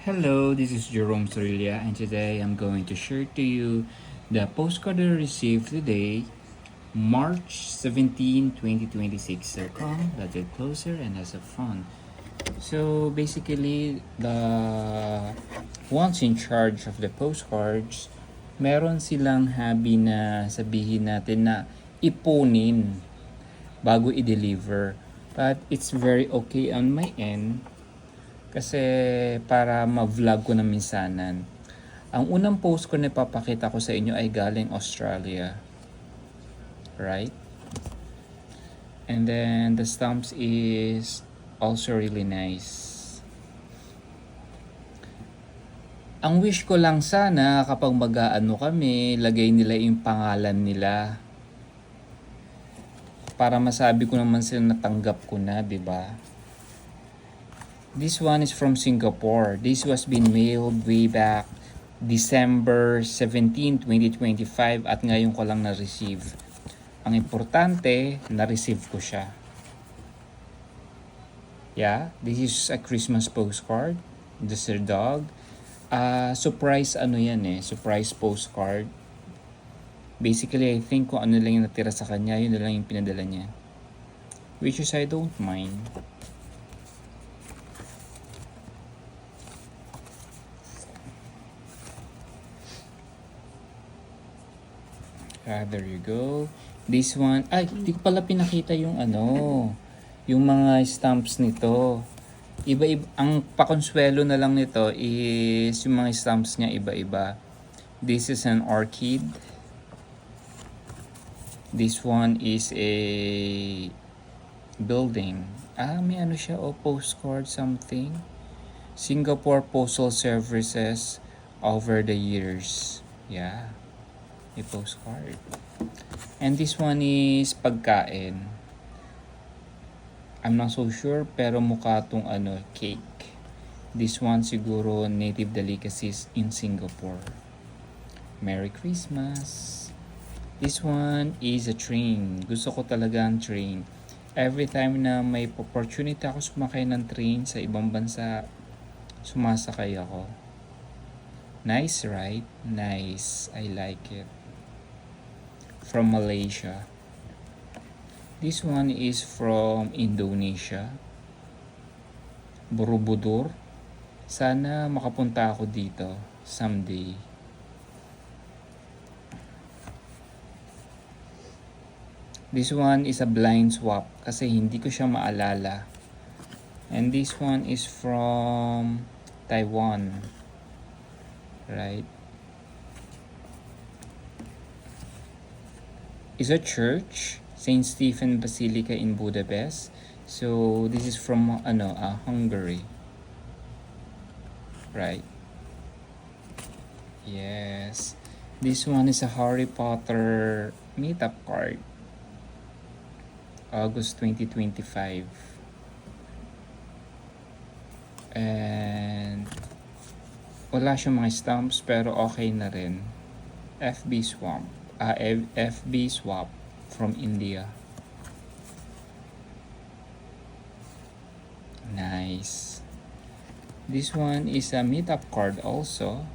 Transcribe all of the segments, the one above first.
Hello, this is Jerome Sorilla, and today I'm going to share to you the postcard I received today, March 17, 2026. So come, let's get closer and have some fun. So basically, the ones in charge of the postcards, meron silang hobby na sabihin natin na ipunin bago i-deliver. But it's very okay on my end kasi para ma-vlog ko na minsanan. Ang unang post ko na ipapakita ko sa inyo ay galing Australia. Right? And then the stamps is also really nice. Ang wish ko lang sana kapag mag-aano kami, lagay nila yung pangalan nila. Para masabi ko naman sila natanggap ko na, 'di ba? This one is from Singapore. This was been mailed way back December 17, 2025 at ngayon ko lang na-receive. Ang importante, na-receive ko siya. Yeah, this is a Christmas postcard. This is a dog. Surprise surprise postcard. Basically, I think kung ano lang yung natira sa kanya, yun na lang yung pinadala niya. Which is I don't mind. There you go. This one, di ko pala pinakita yung yung mga stamps nito. Iba-iba, ang pakonsuelo na lang nito is yung mga stamps niya iba-iba. This is an orchid. This one is a building. May siya, postcard something. Singapore Postal Services over the years. Yeah. A postcard. And this one is pagkain. I'm not so sure pero mukha tong cake. This one siguro native delicacies in Singapore. Merry Christmas. This one is a train. Gusto ko talaga ang train. Every time na may opportunity ako sumakay ng train sa ibang bansa, sumasakay ako. Nice, right? Nice. I like it. From Malaysia. This one is from Indonesia. Borobudur. Sana makapunta ako dito someday. This one is a blind swap kasi hindi ko siya maalala. And this one is from Taiwan. Right? Is a church, St. Stephen Basilica in Budapest. So this is from Hungary. Right? Yes. This one is a Harry Potter meetup card. August 2025. And wala siyang mga stamps pero okay na rin. FB swap from India. Nice. This one is a meetup card also.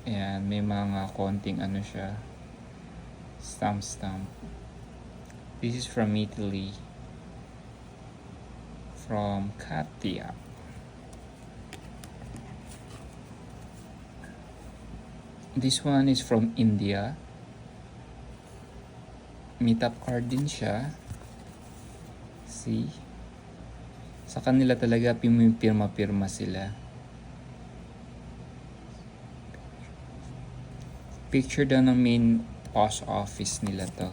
Ayan, may mga konting siya. Stamp. This is from Italy. From Katia. This one is from India. Meetup card din siya. See? Sa kanila talaga pirma-pirma sila. Picture daw ng main post office nila to.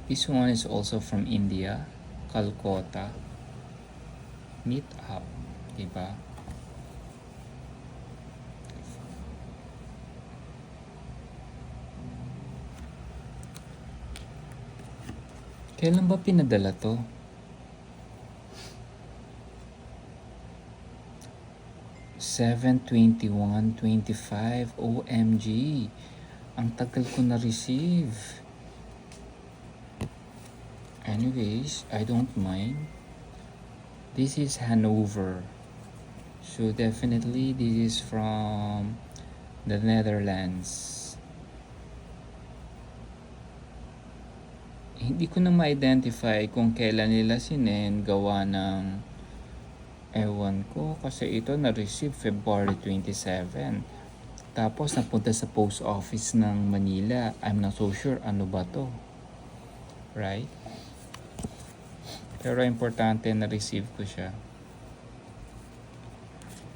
This one is also from India, Calcutta. Meet up, diba? Kailan ba pinadala to? 7/21/25. OMG. Ang tagal ko na receive. Anyways, I don't mind. This is Hanover. So definitely this is from the Netherlands. Hindi ko na ma-identify kung kailan nila sinend, gawa ng ewan ko, kasi ito na-receive February 27. Tapos napunta sa post office ng Manila. I'm not so sure ano ba to. Right? Pero importante na receive ko siya.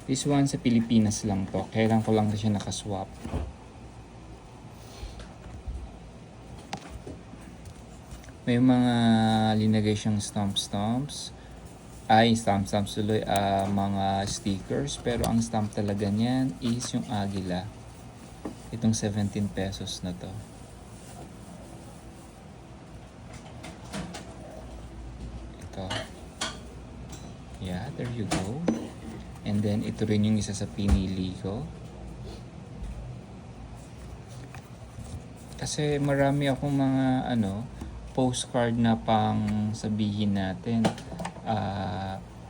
This one sa Pilipinas lang to. Kailan ko lang na siya nakaswap. May mga linagay siyang stamps. Stamps tuloy. Mga stickers. Pero ang stamp talaga niyan is yung agila. Itong 17 pesos na to. Ito. Yeah, there you go. And then ito rin yung isa sa pinili ko. Kasi marami akong mga postcard na pang sabihin natin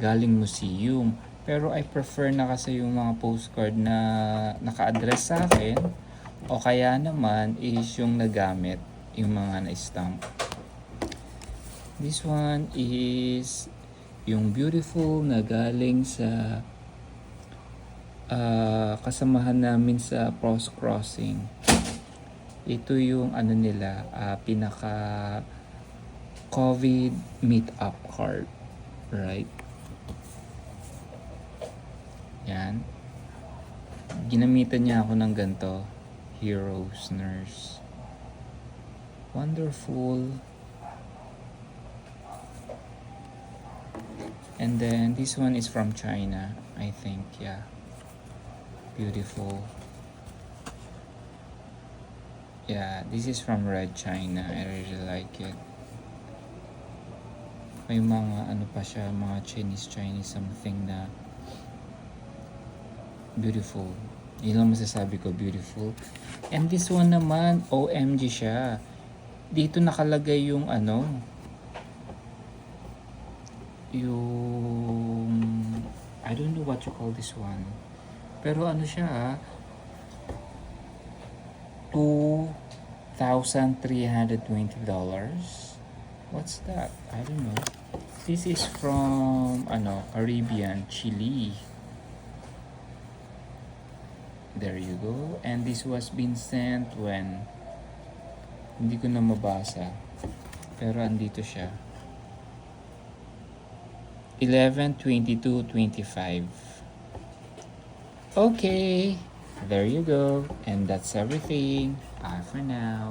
galing museum. Pero I prefer na kasi yung mga postcard na naka-address sa akin o kaya naman is yung nagamit, yung mga na-stamp. This one is yung beautiful na galing sa kasamahan namin sa Post Crossing. Ito yung nila, pinaka COVID meet-up card. Right? Yan. Ginamitan niya ako ng ganito. Heroes Nurse. Wonderful. And then this one is from China, I think. Yeah. Beautiful. Yeah, this is from Red China. I really like it. May mga pa siya, mga Chinese something na beautiful. Yun lang masasabi ko, beautiful. And this one naman, OMG siya. Dito nakalagay yung yung I don't know what you call this one. Pero siya, $2,320. What's that? I don't know. This is from Caribbean, Chile. There you go. And this was been sent when? Hindi ko na mabasa. Pero andito siya. 11/22/25. Okay. There you go. And that's everything. Bye for now.